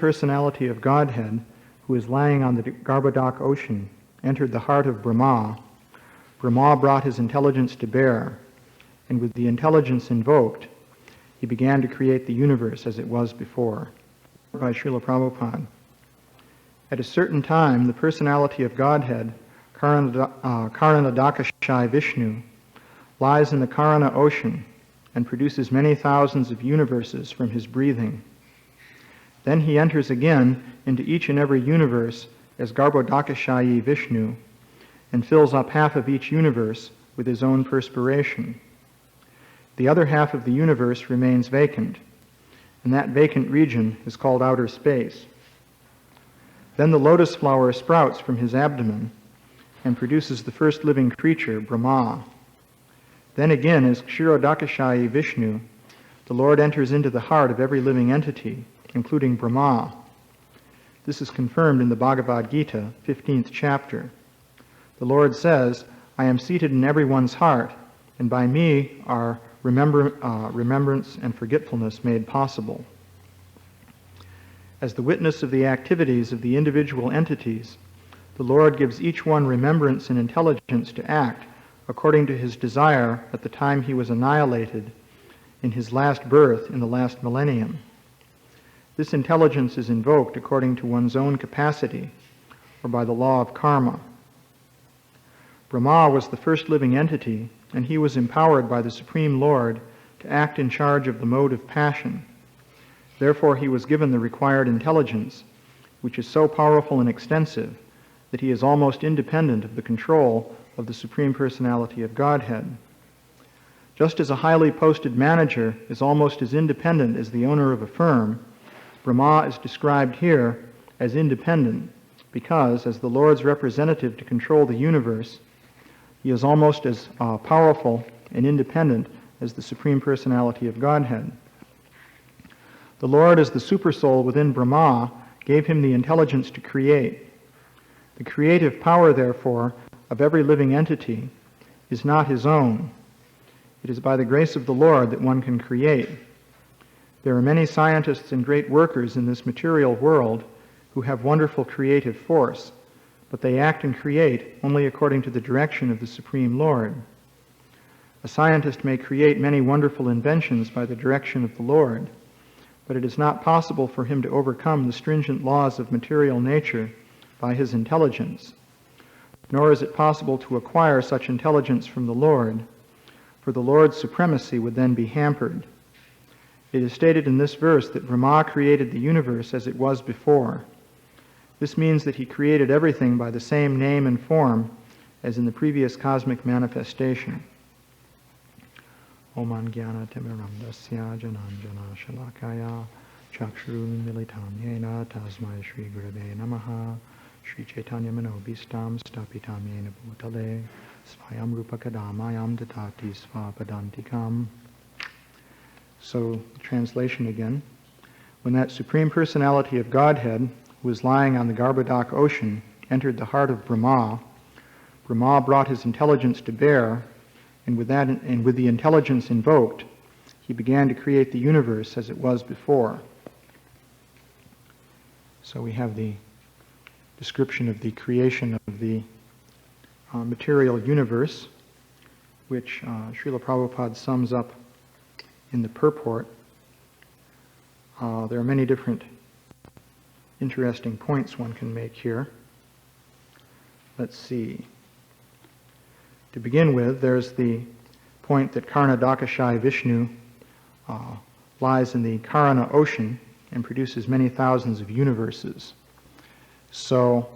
Personality of Godhead, who is lying on the Garbhodak ocean, entered the heart of Brahma, Brahma brought his intelligence to bear, and with the intelligence invoked, he began to create the universe as it was before. By Srila Prabhupada. At a certain time, the Personality of Godhead, Karanadakashai Vishnu, lies in the Karana ocean and produces many thousands of universes from his breathing. Then he enters again into each and every universe as Garbhodakashayi Vishnu and fills up half of each universe with his own perspiration. The other half of the universe remains vacant, and that vacant region is called outer space. Then the lotus flower sprouts from his abdomen and produces the first living creature, Brahma. Then again, as Kshirodakashayi Vishnu, the Lord enters into the heart of every living entity, including Brahma. This is confirmed in the Bhagavad Gita, 15th chapter. The Lord says, I am seated in everyone's heart, and by me are remembrance and forgetfulness made possible. As the witness of the activities of the individual entities, the Lord gives each one remembrance and intelligence to act according to his desire at the time he was annihilated in his last birth in the last millennium. This intelligence is invoked according to one's own capacity or by the law of karma. Brahma was the first living entity, and he was empowered by the Supreme Lord to act in charge of the mode of passion. Therefore he was given the required intelligence, which is so powerful and extensive that he is almost independent of the control of the Supreme Personality of Godhead. Just as a highly posted manager is almost as independent as the owner of a firm, Brahma is described here as independent because, as the Lord's representative to control the universe, he is almost as powerful and independent as the Supreme Personality of Godhead. The Lord, as the supersoul within Brahma, gave him the intelligence to create. The creative power, therefore, of every living entity is not his own. It is by the grace of the Lord that one can create. There are many scientists and great workers in this material world who have wonderful creative force, but they act and create only according to the direction of the Supreme Lord. A scientist may create many wonderful inventions by the direction of the Lord, but it is not possible for him to overcome the stringent laws of material nature by his intelligence, nor is it possible to acquire such intelligence from the Lord, for the Lord's supremacy would then be hampered. It is stated in this verse that Brahma created the universe as it was before. This means that he created everything by the same name and form as in the previous cosmic manifestation. Om Jnana Timiram Dasya Jananjana Shalakaya Chakshurun Militam Yena Tasmai Shri Gurave Namaha Shri Chaitanya Manobhistam Stapitam Yena Bhutale Svayam Rupa Kadamayam Datati Svapadantikam. So, the translation again. When that Supreme Personality of Godhead, who was lying on the Garbhodak ocean, entered the heart of Brahma, Brahma brought his intelligence to bear, and with the intelligence invoked, he began to create the universe as it was before. So we have the description of the creation of the material universe, which Srila Prabhupada sums up in the purport. There are many different interesting points one can make here. Let's see. To begin with, there's the point that Karanadakashai Vishnu lies in the Karana ocean and produces many thousands of universes. So,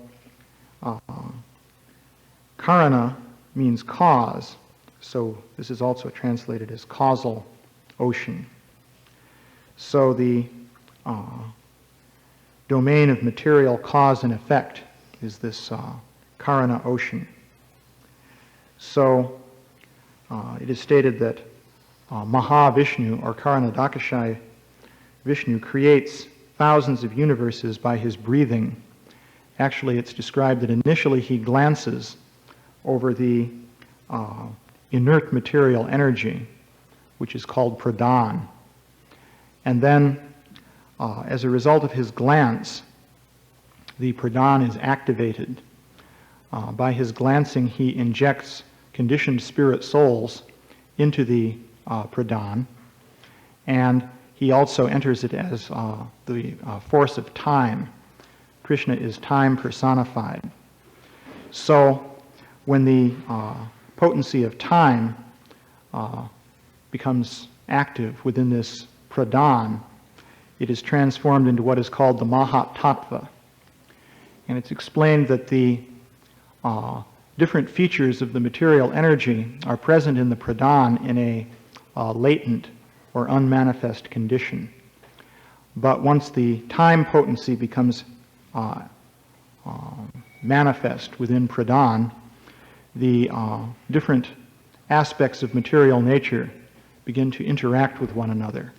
Karana means cause, so this is also translated as causal ocean. So the domain of material cause and effect is this Karana ocean. So it is stated that Maha-Visnu, or Karanadakashai Vishnu, creates thousands of universes by his breathing. Actually, it's described that initially he glances over the inert material energy, which is called pradhana. And then as a result of his glance, the pradhana is activated. By his glancing, he injects conditioned spirit souls into the pradhana, and he also enters it as the force of time. Krishna is time personified. So when the potency of time becomes active within this pradhana, it is transformed into what is called the Maha-Tattva. And it's explained that the different features of the material energy are present in the pradhana in a latent or unmanifest condition. But once the time potency becomes manifest within pradhana, the different aspects of material nature begin to interact with one another.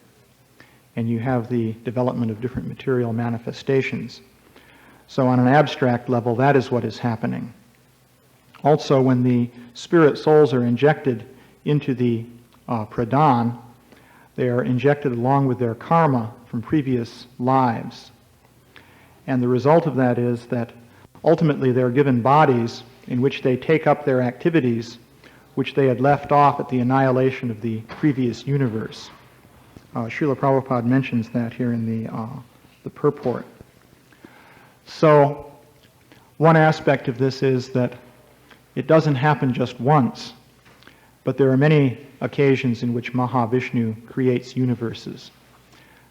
And you have the development of different material manifestations. So on an abstract level, that is what is happening. Also, when the spirit souls are injected into the pradhana, they are injected along with their karma from previous lives. And the result of that is that ultimately they're given bodies in which they take up their activities which they had left off at the annihilation of the previous universe. Srila Prabhupada mentions that here in the purport. So one aspect of this is that it doesn't happen just once, but there are many occasions in which Maha-Visnu creates universes.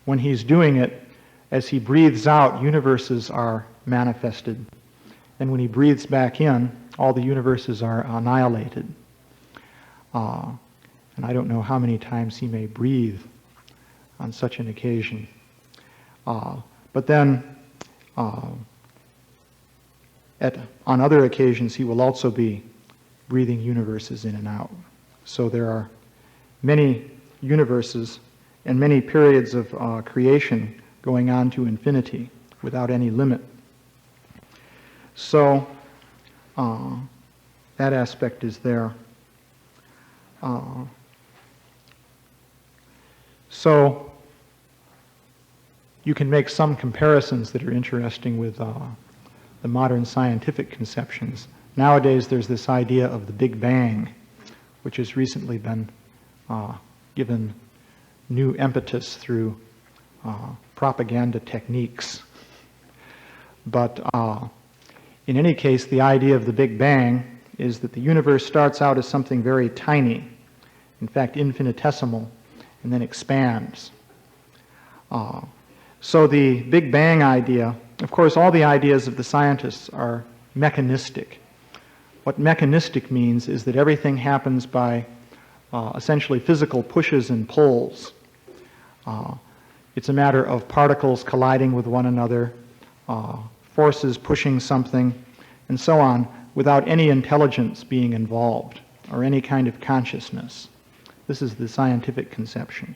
When he's doing it, as he breathes out, universes are manifested. And when he breathes back in, all the universes are annihilated. And I don't know how many times he may breathe on such an occasion. But then, on other occasions, he will also be breathing universes in and out. So there are many universes and many periods of creation going on to infinity without any limit. So that aspect is there. So you can make some comparisons that are interesting with the modern scientific conceptions. Nowadays there's this idea of the Big Bang, which has recently been given new impetus through propaganda techniques. But in any case, the idea of the Big Bang is that the universe starts out as something very tiny, in fact infinitesimal, and then expands. So the Big Bang idea, of course all the ideas of the scientists are mechanistic. What mechanistic means is that everything happens by essentially physical pushes and pulls. It's a matter of particles colliding with one another, forces pushing something, and so on, without any intelligence being involved or any kind of consciousness. This is the scientific conception.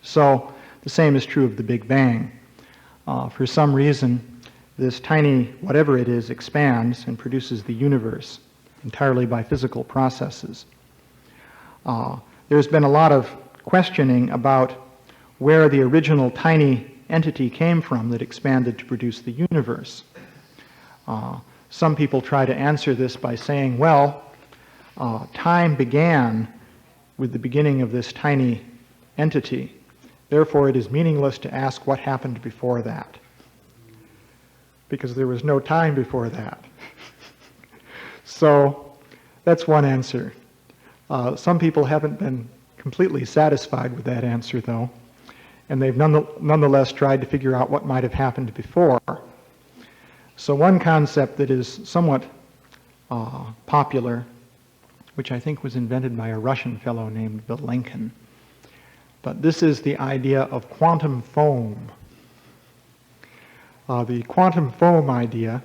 So the same is true of the Big Bang. For some reason, this tiny whatever it is expands and produces the universe entirely by physical processes. There's been a lot of questioning about where the original tiny entity came from that expanded to produce the universe. Some people try to answer this by saying, well, time began with the beginning of this tiny entity. Therefore, it is meaningless to ask what happened before that, because there was no time before that. So that's one answer. Some people haven't been completely satisfied with that answer, though, and they've nonetheless tried to figure out what might have happened before. So one concept that is somewhat popular, which I think was invented by a Russian fellow named Vilenkin, but this is the idea of quantum foam. The quantum foam idea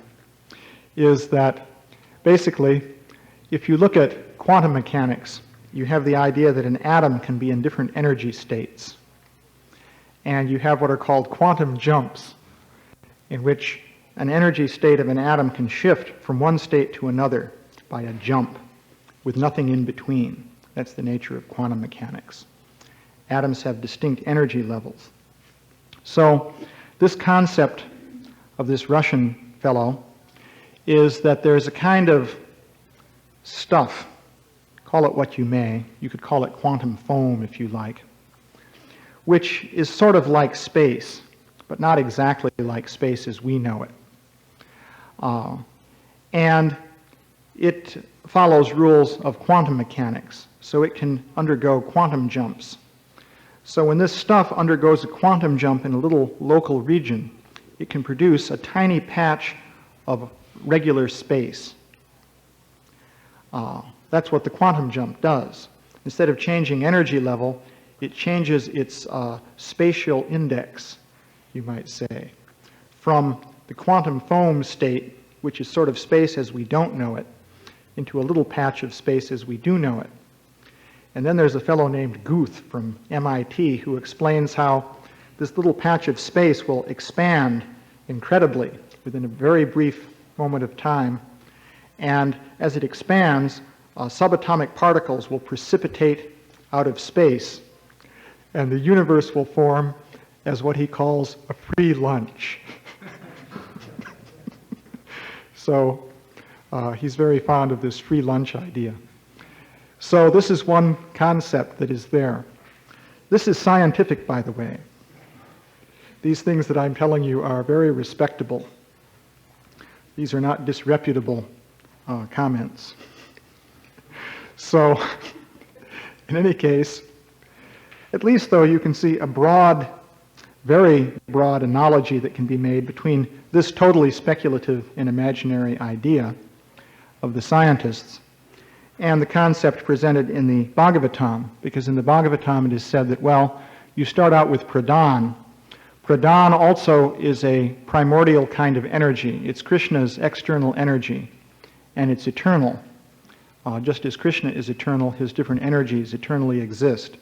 is that basically, if you look at quantum mechanics, you have the idea that an atom can be in different energy states. And you have what are called quantum jumps, in which an energy state of an atom can shift from one state to another by a jump, with nothing in between. That's the nature of quantum mechanics. Atoms have distinct energy levels. So this concept of this Russian fellow is that there's a kind of stuff, call it what you may, you could call it quantum foam if you like, which is sort of like space, but not exactly like space as we know it. And it follows rules of quantum mechanics, so it can undergo quantum jumps. So when this stuff undergoes a quantum jump in a little local region, it can produce a tiny patch of regular space. That's what the quantum jump does. Instead of changing energy level, it changes its spatial index, you might say, from the quantum foam state, which is sort of space as we don't know it, into a little patch of space as we do know it. And then there's a fellow named Guth from MIT who explains how this little patch of space will expand incredibly within a very brief moment of time. And as it expands, subatomic particles will precipitate out of space, and the universe will form as what he calls a free lunch. So he's very fond of this free lunch idea. So this is one concept that is there. This is scientific, by the way. These things that I'm telling you are very respectable. These are not disreputable comments. So, in any case, at least though you can see a broad, very broad analogy that can be made between this totally speculative and imaginary idea of the scientists and the concept presented in the Bhagavatam, because in the Bhagavatam it is said that, well, you start out with pradhana. Pradhana also is a primordial kind of energy. It's Krishna's external energy, and it's eternal. Just as Krishna is eternal, his different energies eternally exist.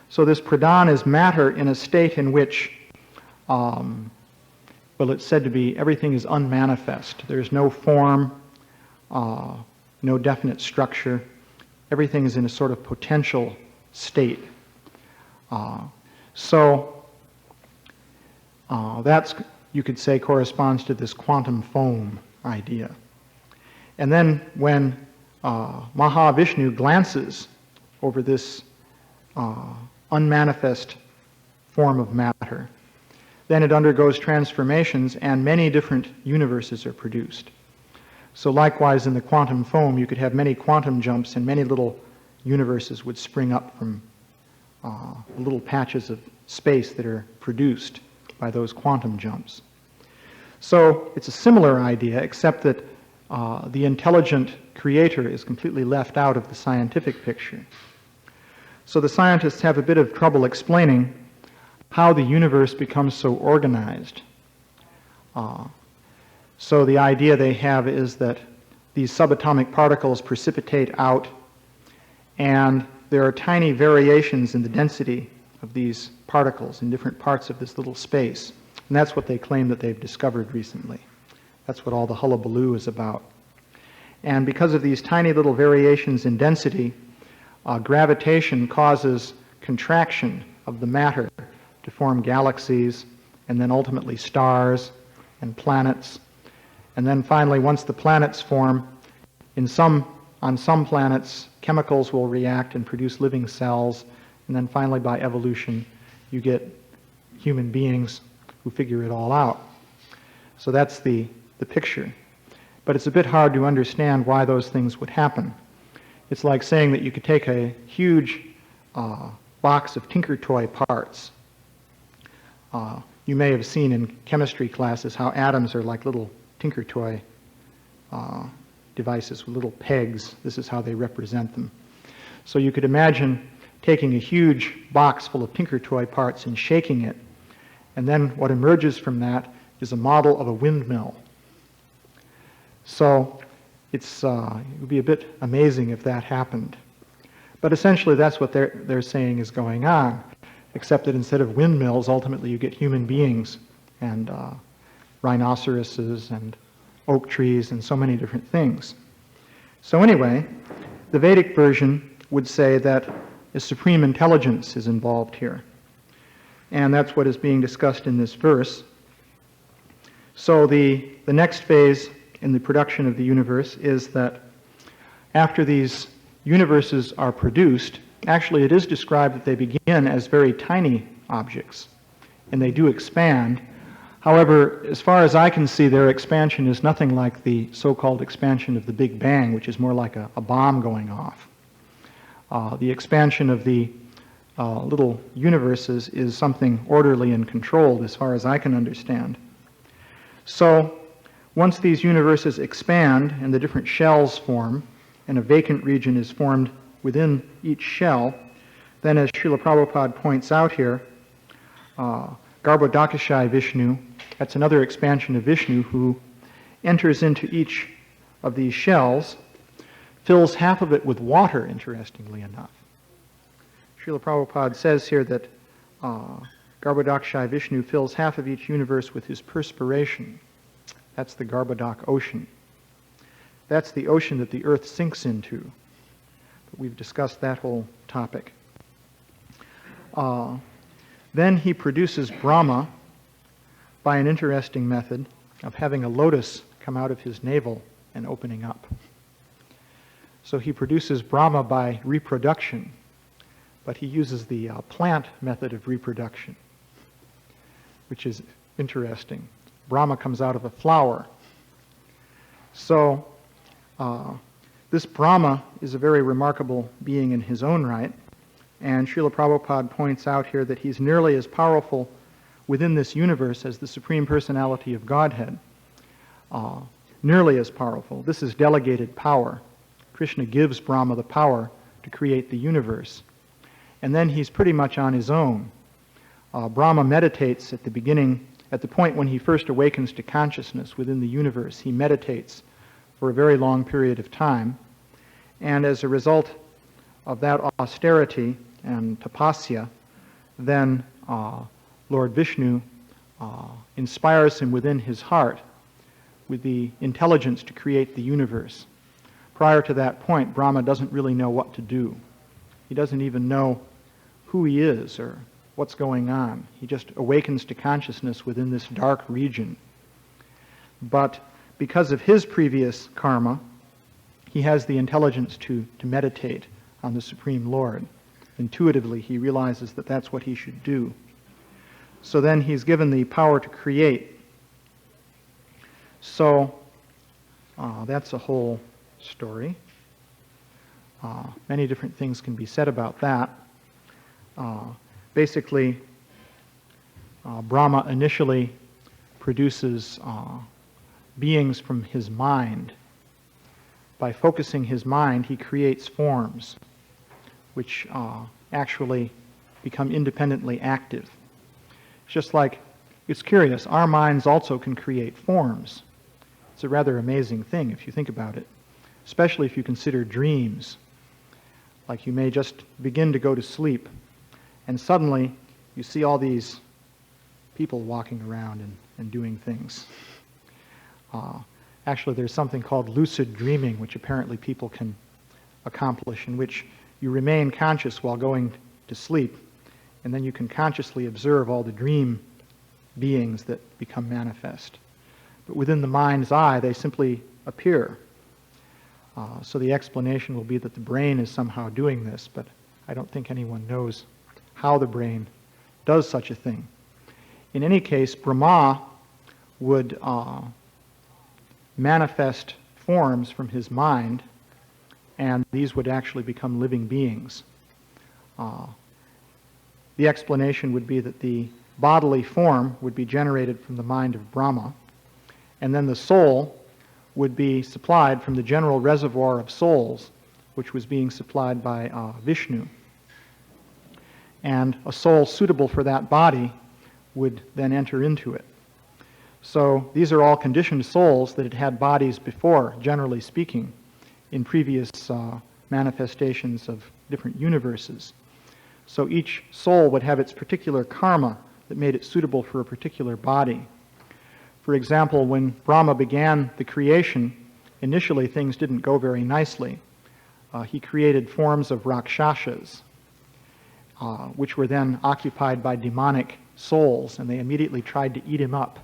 So this pradhana is matter in a state in which, well, it's said to be everything is unmanifest. There's no form, no definite structure. Everything is in a sort of potential state. That's, you could say, corresponds to this quantum foam idea. And then when Maha-Visnu glances over this unmanifest form of matter, then it undergoes transformations and many different universes are produced. So likewise in the quantum foam, you could have many quantum jumps and many little universes would spring up from little patches of space that are produced by those quantum jumps. So it's a similar idea, except that the intelligent creator is completely left out of the scientific picture. So the scientists have a bit of trouble explaining how the universe becomes so organized. So the idea they have is that these subatomic particles precipitate out, and there are tiny variations in the density of these particles in different parts of this little space. And that's what they claim that they've discovered recently. That's what all the hullabaloo is about. And because of these tiny little variations in density, gravitation causes contraction of the matter to form galaxies, and then ultimately stars and planets. And then finally, once the planets form, on some planets, chemicals will react and produce living cells, and then finally by evolution, you get human beings who figure it all out. So that's the picture. But it's a bit hard to understand why those things would happen. It's like saying that you could take a huge box of Tinker Toy parts. You may have seen in chemistry classes how atoms are like little Tinker Toy devices with little pegs. This is how they represent them. So you could imagine taking a huge box full of Tinker Toy parts and shaking it, and then what emerges from that is a model of a windmill. So it would be a bit amazing if that happened. But essentially that's what they're saying is going on, except that instead of windmills, ultimately you get human beings and rhinoceroses and oak trees and so many different things. So anyway, the Vedic version would say that a supreme intelligence is involved here. And that's what is being discussed in this verse. So the next phase in the production of the universe is that after these universes are produced, actually it is described that they begin as very tiny objects, and they do expand. However, as far as I can see, their expansion is nothing like the so-called expansion of the Big Bang, which is more like a bomb going off. The expansion of the little universes is something orderly and controlled, as far as I can understand. So, once these universes expand and the different shells form, and a vacant region is formed within each shell, then as Srila Prabhupada points out here, Garbhodakashayi Vishnu, that's another expansion of Vishnu who enters into each of these shells, fills half of it with water, interestingly enough. Srila Prabhupada says here that Garbhodakashayi Vishnu fills half of each universe with his perspiration. That's the Garbhodak ocean. That's the ocean that the earth sinks into. But we've discussed that whole topic. Then he produces Brahma by an interesting method of having a lotus come out of his navel and opening up. So he produces Brahma by reproduction, but he uses the plant method of reproduction, which is interesting. Brahma comes out of a flower. So this Brahma is a very remarkable being in his own right, and Srila Prabhupada points out here that he's nearly as powerful within this universe as the Supreme Personality of Godhead. Nearly as powerful. This is delegated power. Krishna gives Brahma the power to create the universe. And then he's pretty much on his own. Brahma meditates at the beginning, at the point when he first awakens to consciousness within the universe. He meditates for a very long period of time. And as a result of that austerity and tapasya, then Lord Vishnu inspires him within his heart with the intelligence to create the universe. Prior to that point, Brahma doesn't really know what to do. He doesn't even know who he is or what's going on. He just awakens to consciousness within this dark region. But because of his previous karma, he has the intelligence to meditate on the Supreme Lord. Intuitively, he realizes that that's what he should do. So then he's given the power to create. So that's a whole story. Many different things can be said about that. Basically, Brahma initially produces beings from his mind. By focusing his mind, he creates forms which actually become independently active. It's just like, it's curious, our minds also can create forms. It's a rather amazing thing if you think about it, especially if you consider dreams. Like you may just begin to go to sleep, and suddenly you see all these people walking around and doing things. Actually, there's something called lucid dreaming, which apparently people can accomplish, in which you remain conscious while going to sleep, and then you can consciously observe all the dream beings that become manifest. But within the mind's eye, they simply appear. So the explanation will be that the brain is somehow doing this, but I don't think anyone knows how the brain does such a thing. In any case, Brahma would manifest forms from his mind, and these would actually become living beings. The explanation would be that the bodily form would be generated from the mind of Brahma, and then the soul would be supplied from the general reservoir of souls, which was being supplied by Vishnu. And a soul suitable for that body would then enter into it. So these are all conditioned souls that had had bodies before, generally speaking, in previous manifestations of different universes. So each soul would have its particular karma that made it suitable for a particular body. For example, when Brahma began the creation, initially things didn't go very nicely. He created forms of rakshasas. which were then occupied by demonic souls, and they immediately tried to eat him up.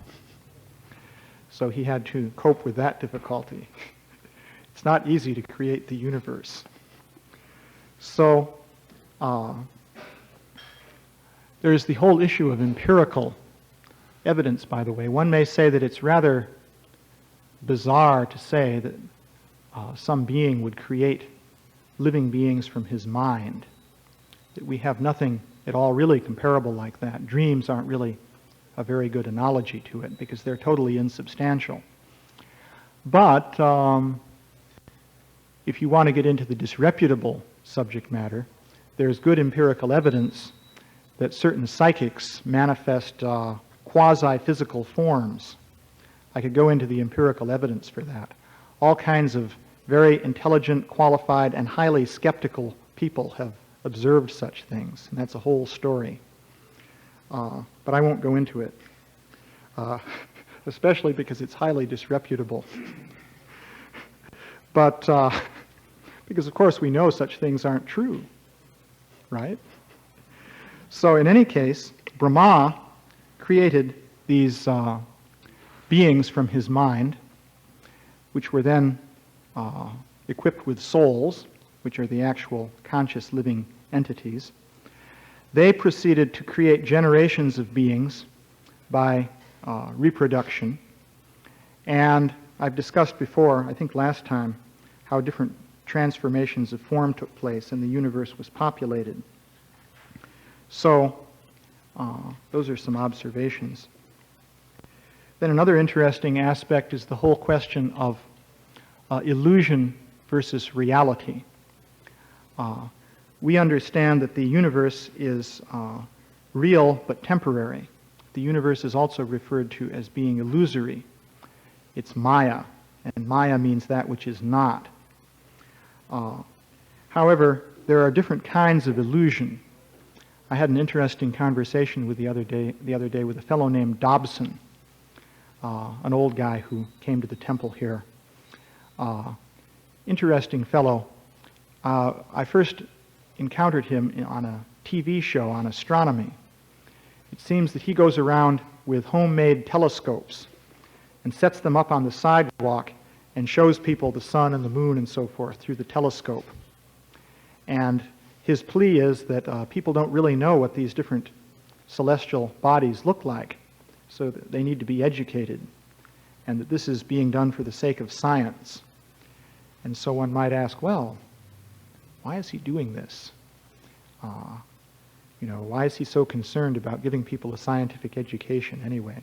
So he had to cope with that difficulty. It's not easy to create the universe. So there's the whole issue of empirical evidence, by the way. One may say that it's rather bizarre to say that some being would create living beings from his mind, that we have nothing at all really comparable like that. Dreams aren't really a very good analogy to it because they're totally insubstantial. But if you want to get into the disreputable subject matter, there's good empirical evidence that certain psychics manifest quasi-physical forms. I could go into the empirical evidence for that. All kinds of very intelligent, qualified, and highly skeptical people have observed such things, and that's a whole story. But I won't go into it, especially because it's highly disreputable. But because, of course, we know such things aren't true, right? So in any case, Brahma created these beings from his mind, which were then equipped with souls, which are the actual conscious living entities. They proceeded to create generations of beings by reproduction. And I've discussed before, I think last time, how different transformations of form took place and the universe was populated. So those are some observations. Then another interesting aspect is the whole question of illusion versus reality. We understand that the universe is real but temporary. The universe is also referred to as being illusory. It's Maya, and Maya means that which is not. However, there are different kinds of illusion. I had an interesting conversation the other day with a fellow named Thompson, an old guy who came to the temple here. Interesting fellow. I first encountered him on a TV show on astronomy. It seems that he goes around with homemade telescopes and sets them up on the sidewalk and shows people the sun and the moon and so forth through the telescope. And his plea is that people don't really know what these different celestial bodies look like, so that they need to be educated, and that this is being done for the sake of science. And so one might ask, well, why is he doing this? Why is he so concerned about giving people a scientific education anyway?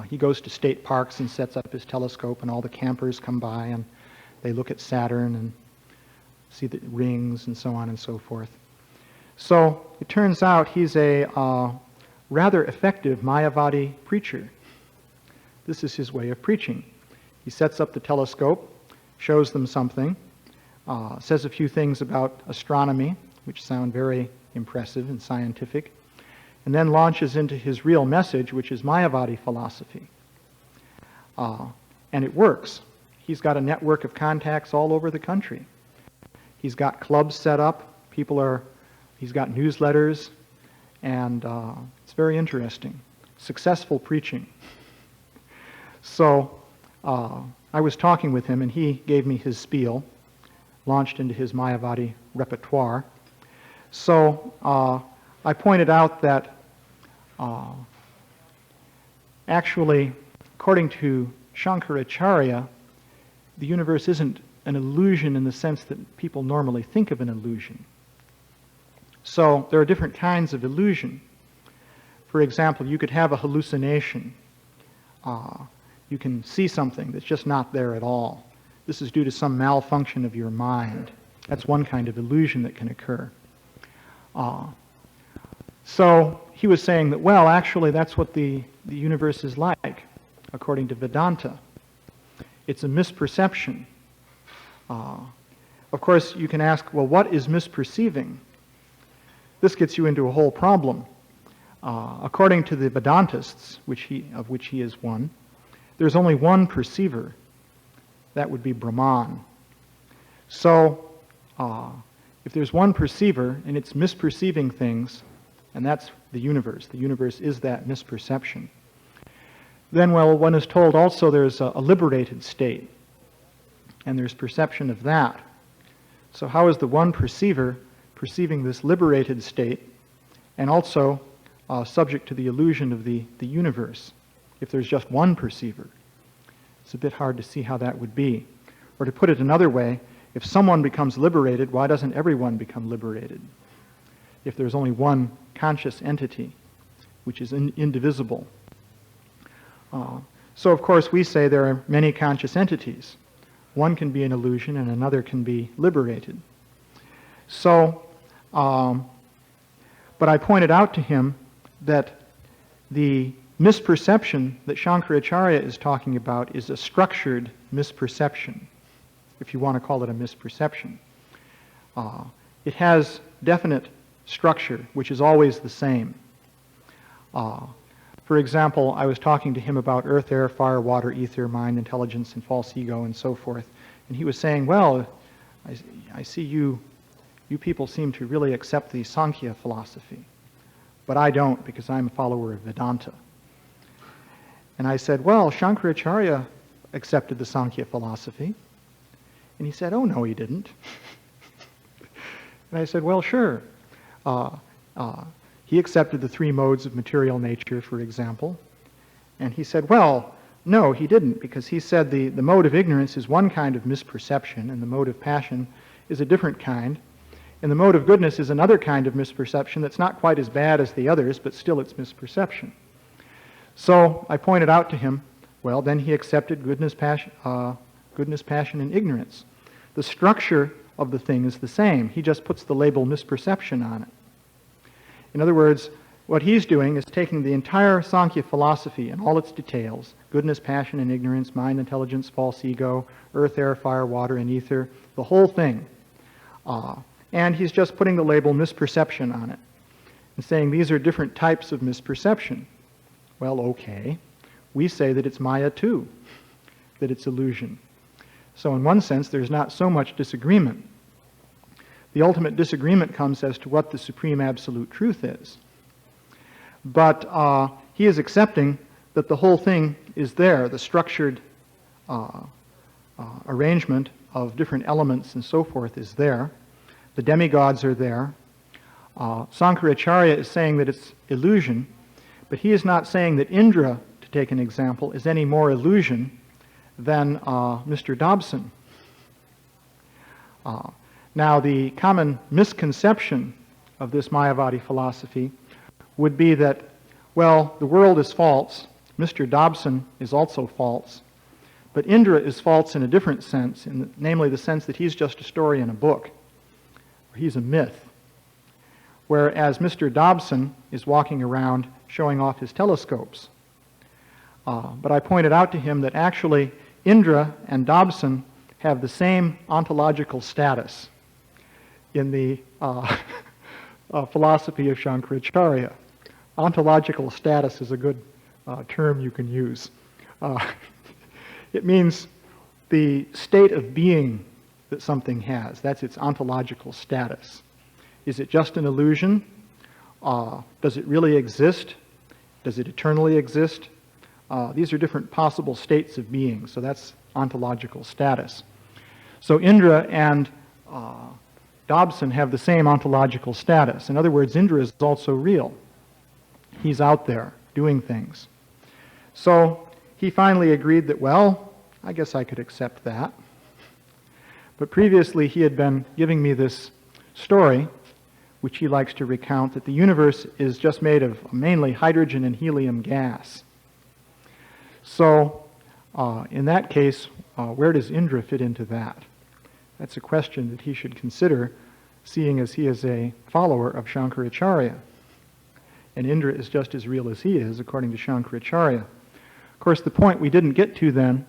He goes to state parks and sets up his telescope, and all the campers come by and they look at Saturn and see the rings and so on and so forth. So it turns out he's a rather effective Mayavadi preacher. This is his way of preaching. He sets up the telescope, shows them something, says a few things about astronomy, which sound very impressive and scientific, and then launches into his real message, which is Mayavadi philosophy. And it works. He's got a network of contacts all over the country. He's got clubs set up, he's got newsletters, and it's very interesting. Successful preaching. So I was talking with him, and he gave me his spiel, launched into his Mayavadi repertoire. So I pointed out that actually, according to Shankaracharya, the universe isn't an illusion in the sense that people normally think of an illusion. So there are different kinds of illusion. For example, you could have a hallucination. You can see something that's just not there at all. This is due to some malfunction of your mind. That's one kind of illusion that can occur. So he was saying that, well, actually that's what the universe is like, according to Vedanta. It's a misperception. Of course, you can ask, well, what is misperceiving? This gets you into a whole problem. According to the Vedantists, of which he is one, there's only one perceiver. That would be Brahman. So if there's one perceiver and it's misperceiving things, and that's the universe is that misperception, then, well, one is told also there's a liberated state, and there's perception of that. So how is the one perceiver perceiving this liberated state and also subject to the illusion of the universe if there's just one perceiver? It's a bit hard to see how that would be. Or to put it another way, if someone becomes liberated, why doesn't everyone become liberated? If there's only one conscious entity, which is indivisible. So of course we say there are many conscious entities. One can be an illusion and another can be liberated. So, but I pointed out to him that the misperception that Shankaracharya is talking about is a structured misperception, if you want to call it a misperception. It has definite structure, which is always the same. For example, I was talking to him about earth, air, fire, water, ether, mind, intelligence, and false ego, and so forth. And he was saying, well, I see you people seem to really accept the Sankhya philosophy, but I don't, because I'm a follower of Vedanta. And I said, well, Shankaracharya accepted the Sankhya philosophy. And he said, oh, no, he didn't. And I said, well, sure. He accepted the three modes of material nature, for example. And he said, well, no, he didn't, because he said the mode of ignorance is one kind of misperception, and the mode of passion is a different kind. And the mode of goodness is another kind of misperception that's not quite as bad as the others, but still it's misperception. So I pointed out to him, well, then he accepted goodness, passion, and ignorance. The structure of the thing is the same. He just puts the label misperception on it. In other words, what he's doing is taking the entire Sankhya philosophy and all its details, goodness, passion, and ignorance, mind, intelligence, false ego, earth, air, fire, water, and ether, the whole thing, and he's just putting the label misperception on it and saying these are different types of misperception. Well, okay. We say that it's Maya too, that it's illusion. So in one sense, there's not so much disagreement. The ultimate disagreement comes as to what the supreme absolute truth is. But he is accepting that the whole thing is there, the structured arrangement of different elements and so forth is there. The demigods are there. Sankaracharya is saying that it's illusion, but he is not saying that Indra, to take an example, is any more illusion than Mr. Thompson. Now, the common misconception of this Mayavadi philosophy would be that, well, the world is false, Mr. Thompson is also false, but Indra is false in a different sense, namely the sense that he's just a story in a book. He's a myth. Whereas Mr. Thompson is walking around showing off his telescopes. But I pointed out to him that actually Indra and Thompson have the same ontological status in the philosophy of Shankaracharya. Ontological status is a good term you can use. It means the state of being that something has. That's its ontological status. Is it just an illusion? Does it really exist? Does it eternally exist? These are different possible states of being, so that's ontological status. So Indra and Thompson have the same ontological status. In other words, Indra is also real. He's out there doing things. So he finally agreed that, well, I guess I could accept that. But previously he had been giving me this story, which he likes to recount, that the universe is just made of mainly hydrogen and helium gas. So in that case, where does Indra fit into that? That's a question that he should consider, seeing as he is a follower of Shankaracharya. And Indra is just as real as he is, according to Shankaracharya. Of course, the point we didn't get to then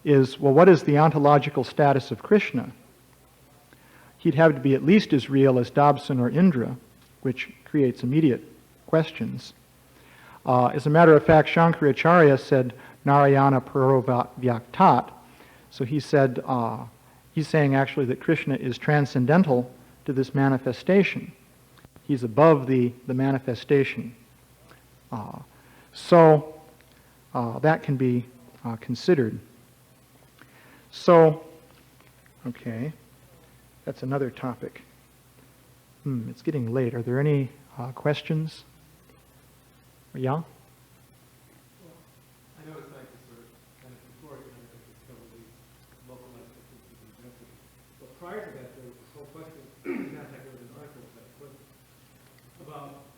is, well, what is the ontological status of Krishna? He'd have to be at least as real as Thompson or Indra, which creates immediate questions. As a matter of fact, Shankaracharya said, Narayana Paravyaktat. So he said, he's saying actually that Krishna is transcendental to this manifestation. He's above the manifestation. So that can be considered. So, okay, that's another topic. It's getting late. Are there any questions? Yeah? I know it's like this sort of kind of before you know, like discover these localized differences in density. But prior to that, there was this whole question, not like there was an article that I put about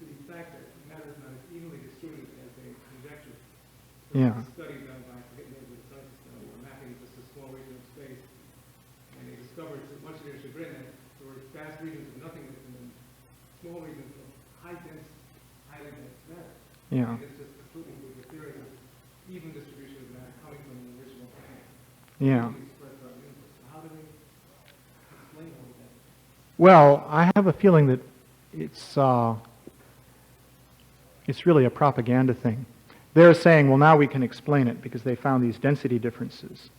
the fact that matter is not as evenly distributed as they conjectured. So Yeah. a study done by, I forget the name of the scientists, who were mapping just a small region of space, and they discovered, to much to their chagrin, that there were vast regions of nothingness and then small regions of highly dense matter. Yeah. And it's just completely with the theory of even distribution of matter coming from the original plan. Yeah. Spread throughout the universe. So how do they explain all of that? Well, I have a feeling that it's really a propaganda thing. They're saying, well, now we can explain it because they found these density differences.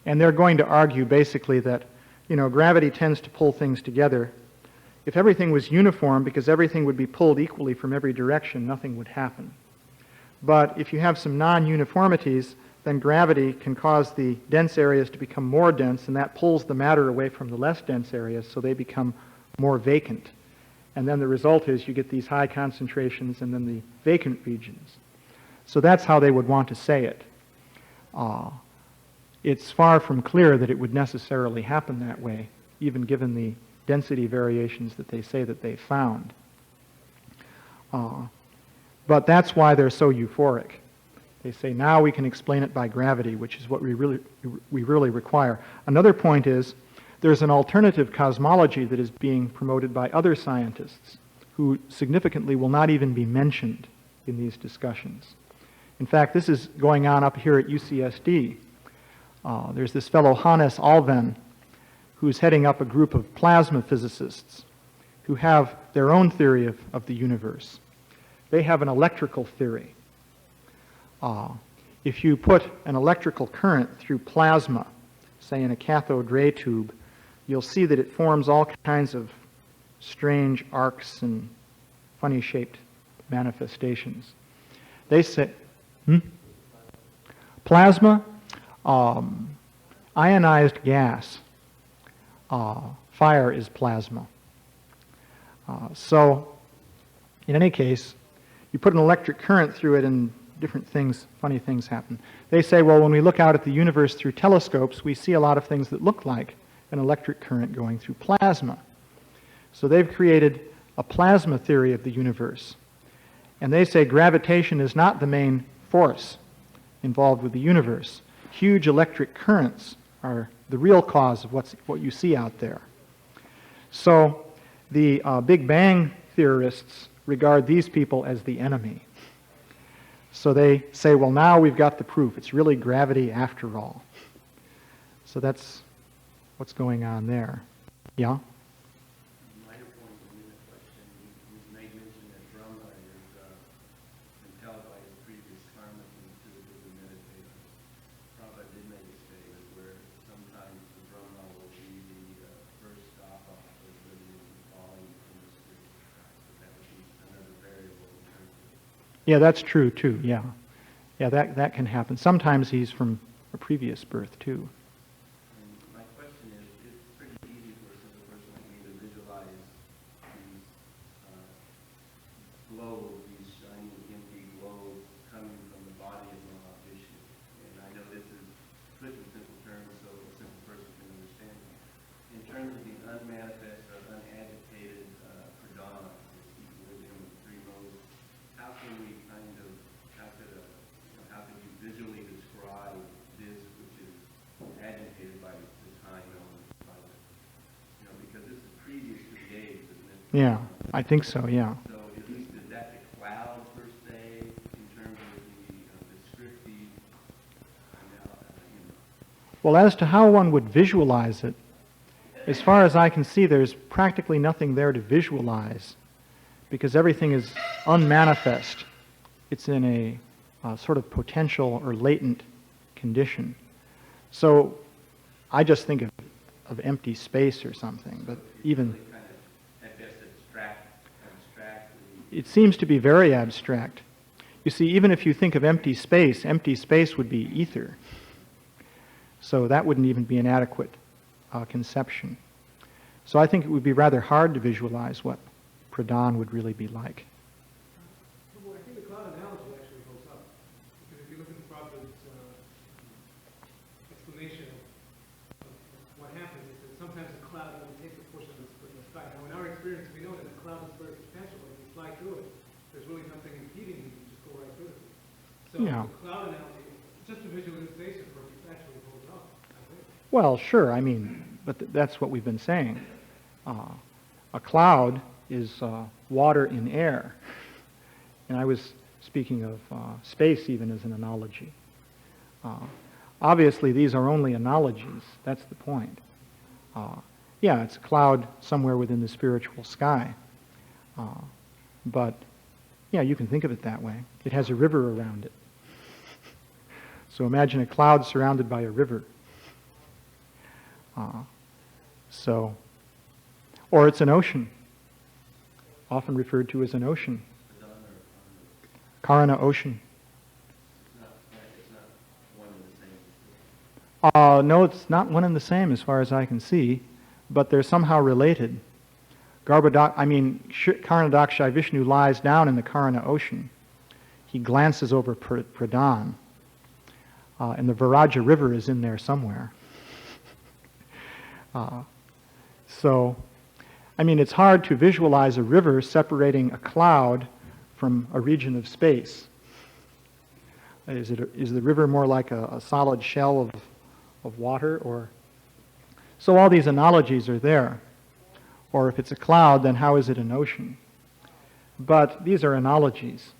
And they're going to argue basically that, gravity tends to pull things together. If everything was uniform, because everything would be pulled equally from every direction, nothing would happen. But if you have some non-uniformities, then gravity can cause the dense areas to become more dense, and that pulls the matter away from the less dense areas, so they become more vacant. And then the result is you get these high concentrations and then the vacant regions. So that's how they would want to say it. It's far from clear that it would necessarily happen that way, even given the density variations that they say that they found. But that's why they're so euphoric. They say now we can explain it by gravity, which is what we really require. Another point is there's an alternative cosmology that is being promoted by other scientists who significantly will not even be mentioned in these discussions. In fact, this is going on up here at UCSD. There's this fellow Hannes Alven, who's heading up a group of plasma physicists who have their own theory of the universe. They have an electrical theory. If you put an electrical current through plasma, say in a cathode ray tube, you'll see that it forms all kinds of strange arcs and funny-shaped manifestations. They say, plasma, ionized gas. Fire is plasma. So, in any case, you put an electric current through it and different things, funny things happen. They say, well, when we look out at the universe through telescopes, we see a lot of things that look like an electric current going through plasma. So they've created a plasma theory of the universe. And they say gravitation is not the main force involved with the universe. Huge electric currents are the real cause of what you see out there. So the Big Bang theorists regard these people as the enemy. So they say, well, now we've got the proof. It's really gravity after all. So that's what's going on there. Yeah? Minor point in the question, you made mention that Brahma is impelled by his previous karma to intuitively meditate. Prabhupada did make a statement where sometimes the Brahma will be the first stop off of living and falling from the spiritual track. So that would be another variable in terms of... Yeah, that's true too, yeah. Yeah, that can happen. Sometimes he's from a previous birth too. My question is, it's pretty easy for a simple person like me to visualize these globes, these shiny, empty globes coming from the body of Maha-Visnu. And I know this is put in simple terms so a simple person can understand it. In terms of the unmanifest or unagitated pradhana, this equilibrium of three modes, how can we kind of, how could you visually describe this which is agitated by the time element, by the, because this is previous to the age, isn't it? Yeah, I think so, yeah. So at least is that the cloud per se in terms of the descriptive? Well, as to how one would visualize it, as far as I can see, there's practically nothing there to visualize because everything is unmanifest. It's in a sort of potential or latent condition. So I just think of empty space or something, but even... it seems to be very abstract. You see, even if you think of empty space would be ether. So that wouldn't even be an adequate conception. So I think it would be rather hard to visualize what pradhan would really be like. Well, I think the cloud analogy actually holds up. Because if you look at the Prabhupada's explanation of what happens, is that sometimes a cloud only takes a portion of the sky. Now, in our experience, we know that a cloud is very substantial. If you fly through it, there's really nothing impeding you. You just go right through it. So Yeah. the cloud analogy, just a visualization purpose, actually holds up, I think. Well, sure, I mean, but that's what we've been saying. A cloud is water in air. And I was speaking of space even as an analogy. Obviously, these are only analogies. That's the point. Yeah, it's a cloud somewhere within the spiritual sky. But, yeah, you can think of it that way. It has a river around it. So imagine a cloud surrounded by a river. Or it's an ocean, often referred to as an ocean. Karana ocean. It's not one and the same. No, it's not one and the same as far as I can see, but they're somehow related. Karanadakshai Vishnu lies down in the Karana ocean. He glances over pradhan, and the Viraja river is in there somewhere. It's hard to visualize a river separating a cloud from a region of space. Is the river more like a solid shell of water? Or so all these analogies are there. Or if it's a cloud, then how is it an ocean? But these are analogies.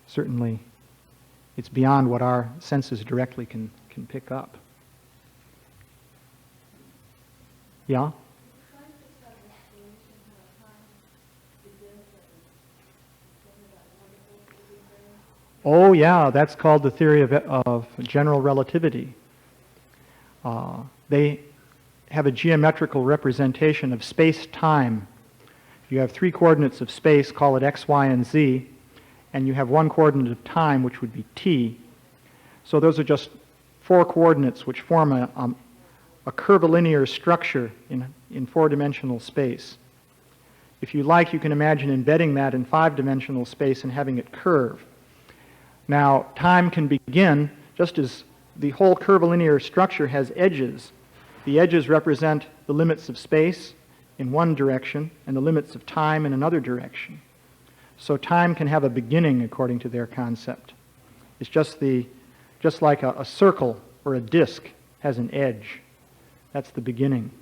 Certainly, it's beyond what our senses directly can pick up. Yeah? Oh, yeah, that's called the theory of general relativity. They have a geometrical representation of space-time. You have 3 coordinates of space, call it x, y, and z, and you have 1 coordinate of time, which would be t. So those are just 4 coordinates which form a curvilinear structure in 4-dimensional space. If you like, you can imagine embedding that in 5-dimensional space and having it curve. Now, time can begin just as the whole curvilinear structure has edges. The edges represent the limits of space in one direction and the limits of time in another direction. So time can have a beginning according to their concept. It's just like a circle or a disc has an edge. That's the beginning.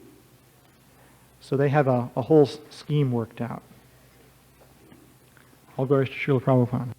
So they have a whole scheme worked out. All glories to Srila Prabhupada.